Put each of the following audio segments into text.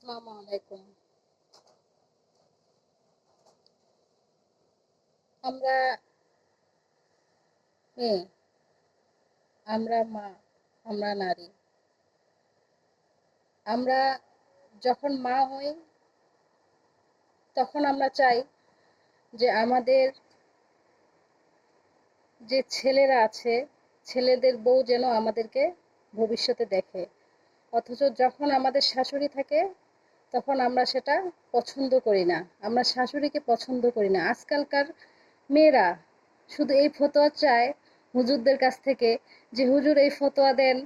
আসসালামু আলাইকুম। আমরা মেয়ে, আমরা মা, আমরা নারী। আমরা যখন মা হই তখন আমরা চাই যে আমাদের যে ছেলেরা আছে, ছেলেদের বউ যেন আমাদেরকে ভবিষ্যতে দেখে। অথচ যখন আমাদের শাশুড়ি থাকে তখন আমরা সেটা পছন্দ করি না। আমরা শাশুড়িকে পছন্দ করি না। আজকালকার মেয়েরা শুধু এই ফতোয়া চায় হুজুরদের কাছ থেকে, যে হুজুর এই ফতোয়া দেন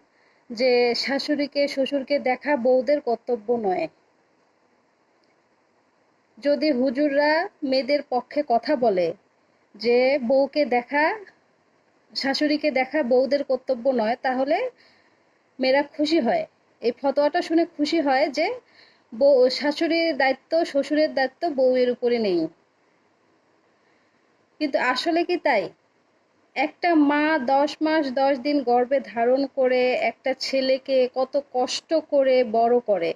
যে শাশুড়িকে শ্বশুরকে দেখা বউদের কর্তব্য নয়। যদি হুজুররা মেয়েদের পক্ষে কথা বলে যে বউকে দেখা, শাশুড়িকে দেখা বউদের কর্তব্য নয়, তাহলে মেয়েরা খুশি হয়। এই ফতোয়াটা শুনে খুশি হয় যে বউ, শাশুড়ির দায়িত্ব, শ্বশুরের দায়িত্ব বউয়ের উপরে নেই। কিন্তু আসলে কি তাই? একটা মা 10 মাস 10 দিন গর্ভে ধারণ করে একটা ছেলেকে কত কষ্ট করে বড় করে,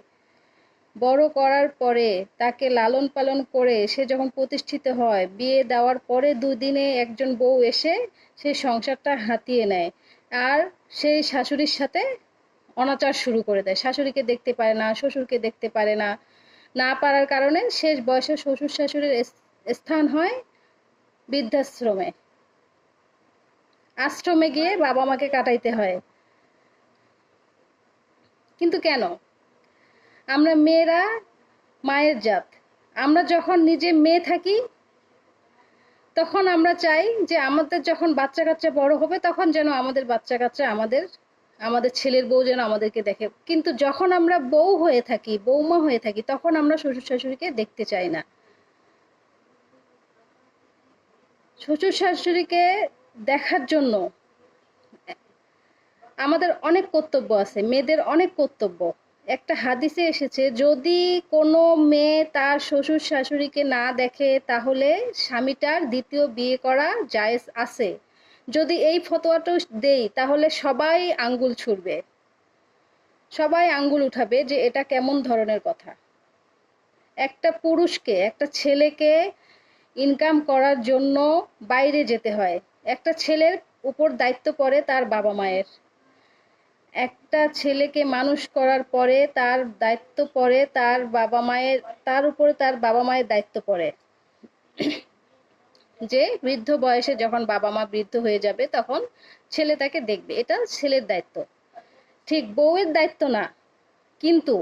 বড় করার পরে তাকে লালন পালন করে সে যখন প্রতিষ্ঠিত হয়, বিয়ে দেওয়ার পরে 2 দিনে একজন বউ এসে সেই সংসারটা হাতিয়ে নেয়। আর সেই শাশুড়ির সাথে অনাচার শুরু করে দেয়। শাশুড়িকে দেখতে পারে না, শ্বশুরকে দেখতে পারে না। না পারার কারণে শেষ বয়সে শ্বশুর শাশুড়ির স্থান হয় বৃদ্ধাশ্রমে। আশ্রমে গিয়ে বাবা মাকে কাটাইতে হয়। কিন্তু কেন? আমরা মেয়েরা মায়ের জাত। আমরা যখন নিজে মেয়ে থাকি তখন আমরা চাই যে আমাদের যখন বাচ্চা কাচ্চা বড় হবে তখন যেন আমাদের বাচ্চা কাচ্চা আমাদের আমাদের ছেলের বউ যেন আমাদেরকে দেখে। কিন্তু যখন আমরা বউ হয়ে থাকি, বৌমা হয়ে থাকি, তখন আমরা শ্বশুর শাশুড়িকে দেখতে চাই না। শ্বশুর শাশুড়িকে দেখার জন্য আমাদের অনেক কর্তব্য আছে, মেয়েদের অনেক কর্তব্য। একটা হাদিসে এসেছে, যদি কোনো মেয়ে তার শ্বশুর শাশুড়িকে না দেখে তাহলে স্বামীটার দ্বিতীয় বিয়ে করা জায়েজ আছে। যদি এই ফতোয়াটা দেই তাহলে সবাই আঙ্গুল ছুড়বে, সবাই আঙ্গুল উঠাবে যে এটা কেমন ধরনের কথা। একটা পুরুষকে, একটা ছেলেকে ইনকাম করার জন্য বাইরে যেতে হয়। একটা ছেলের উপর দায়িত্ব পড়ে তার বাবা মায়ের। একটা ছেলেকে মানুষ করার পরে তার দায়িত্ব পড়ে তার বাবা মায়ের, তার উপরে তার বাবা মায়ের দায়িত্ব পড়ে। যে বৃদ্ধ বয়সে যখন বাবা মা বৃদ্ধ হয়ে যাবে তখন ছেলে তাকে দেখবে, এটা ছেলের দায়িত্ব। ঠিক বউয়ের দায়িত্ব না। কিন্তু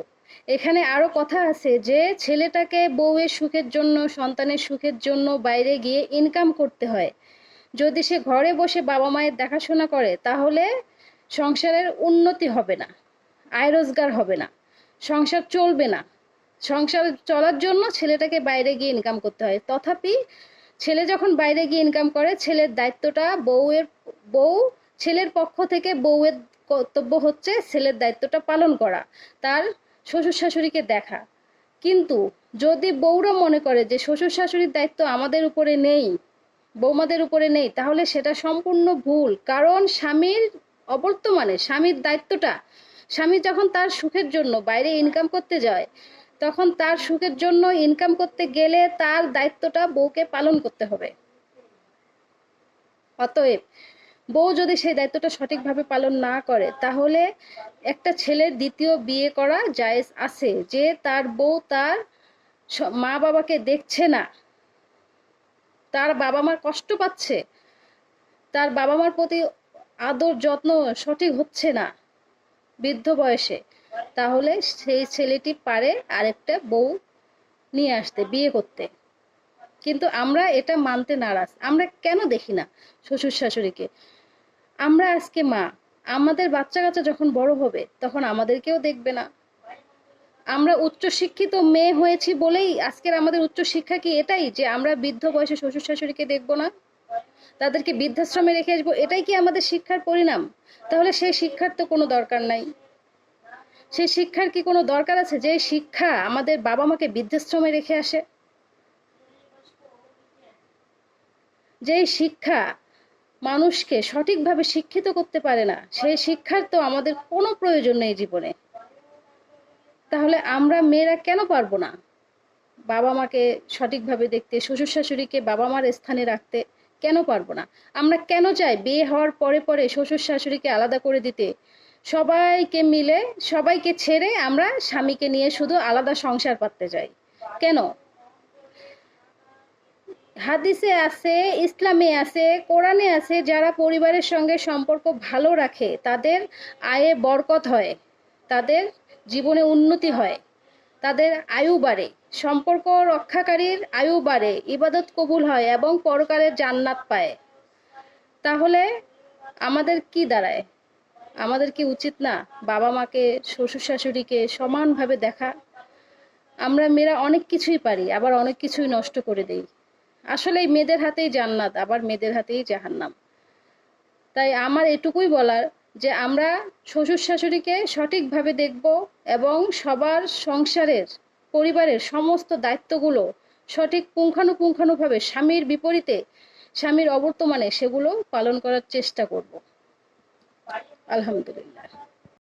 এখানে আরো কথা আছে যে ছেলেটাকে বউয়ের সুখের জন্য, সন্তানের সুখের জন্য বাইরে গিয়ে ইনকাম করতে হয়। যদি সে ঘরে বসে বাবা মায়ের দেখাশোনা করে তাহলে সংসারের উন্নতি হবে না, আয় রোজগার হবে না, সংসার চলবে না। সংসার চলার জন্য ছেলেটাকে বাইরে গিয়ে ইনকাম করতে হয়। তথাপি ছেলে যখন বাইরে গিয়ে ইনকাম করে, ছেলের দায়িত্বটা বউ, ছেলের পক্ষ থেকে বউয়ের কর্তব্য হচ্ছে ছেলের দায়িত্বটা পালন করা, তার শ্বশুর শাশুড়িকে দেখা। কিন্তু যদি বউরা মনে করে যে শ্বশুর শাশুড়ির দায়িত্ব আমাদের উপরে নেই, বৌমাদের উপরে নেই, তাহলে সেটা সম্পূর্ণ ভুল। কারণ স্বামীর অবর্তমানে স্বামীর দায়িত্বটা, স্বামী যখন তার সুখের জন্য বাইরে ইনকাম করতে যায় তখন তার সুখের জন্য ইনকাম করতে গেলে তার দায়িত্বটা বউকে পালন করতে হবে। অতএব বউ যদি সেই দায়িত্বটা সঠিকভাবে পালন না করে তাহলে একটা ছেলের দ্বিতীয় বিয়ে করা জায়েজ আছে। যে তার বউ তার মা বাবাকে দেখছে না, তার বাবা মার কষ্ট পাচ্ছে, তার বাবা মার প্রতি আদর যত্ন সঠিক হচ্ছে না বৃদ্ধ বয়সে, তাহলে সেই ছেলেটি পারে আরেকটা বউ নিয়ে আসতে, বিয়ে করতে। কিন্তু আমরা এটা মানতে নারাজ। আমরা কেন দেখি না শ্বশুর শাশুড়িকে? আমরা আজকে মা, আমাদের বাচ্চা কাচ্চা যখন বড় হবে তখন আমাদেরকেও দেখবে না। আমরা উচ্চ শিক্ষিত মেয়ে হয়েছি বলেই আজকের আমাদের উচ্চ শিক্ষা কি এটাই যে আমরা বৃদ্ধ বয়সে শ্বশুর শাশুড়িকে দেখবো না, তাদেরকে বৃদ্ধাশ্রমে রেখে আসবো? এটাই কি আমাদের শিক্ষার পরিণাম? তাহলে সেই শিক্ষার তো কোনো দরকার নাই। সেই শিক্ষার কি কোনো দরকার আছে যে শিক্ষা আমাদের বাবা মাকে বৃদ্ধাশ্রমে রেখে আসে? যে শিক্ষা মানুষকে সঠিকভাবে শিক্ষিত করতে পারে না, সেই শিক্ষার তো আমাদের কোনো প্রয়োজন নেই জীবনে। তাহলে আমরা মেয়েরা কেন পারবো না বাবা মাকে সঠিকভাবে দেখতে, শ্বশুর শাশুড়িকে বাবা মার স্থানে রাখতে? কেন পারবো না? আমরা কেন চাই বিয়ে হওয়ার পরে পরে শ্বশুর শাশুড়িকে আলাদা করে দিতে, সবাইকে মিলে সবাইকে ছেড়ে আমরা স্বামীকে নিয়ে শুধু আলাদা সংসার পাততে চাই? কেন? হাদিসে আছে, ইসলামে আছে, কোরআনে আছে, যারা পরিবারের সঙ্গে সম্পর্ক ভালো রাখে তাদের আয়ে বরকত হয়, তাদের জীবনে উন্নতি হয়, তাদের আয়ু বাড়ে, সম্পর্ক রক্ষাকারীর আয়ু বাড়ে, ইবাদত কবুল হয় এবং পরকালের জান্নাত পায়। তাহলে আমাদের কি দাঁড়ায়? আমাদের কি উচিত না বাবা মাকে, শ্বশুর শাশুড়িকে সমানভাবে দেখা? আমরা মেয়েরা অনেক কিছুই পারি, আবার অনেক কিছুই নষ্ট করে দেই। আসলে মেয়েদের হাতেই জান্নাত, আবার মেয়েদের হাতেই জাহান্নাম। তাই আমার এটুকুই বলার যে আমরা শ্বশুর শাশুড়িকে সঠিকভাবে দেখব এবং সবার সংসারের, পরিবারের সমস্ত দায়িত্বগুলো সঠিক পুঙ্খানুপুঙ্খানুভাবে স্বামীর বিপরীতে, স্বামীর অবর্তমানে সেগুলো পালন করার চেষ্টা করব। আলহামদুলিল্লাহ।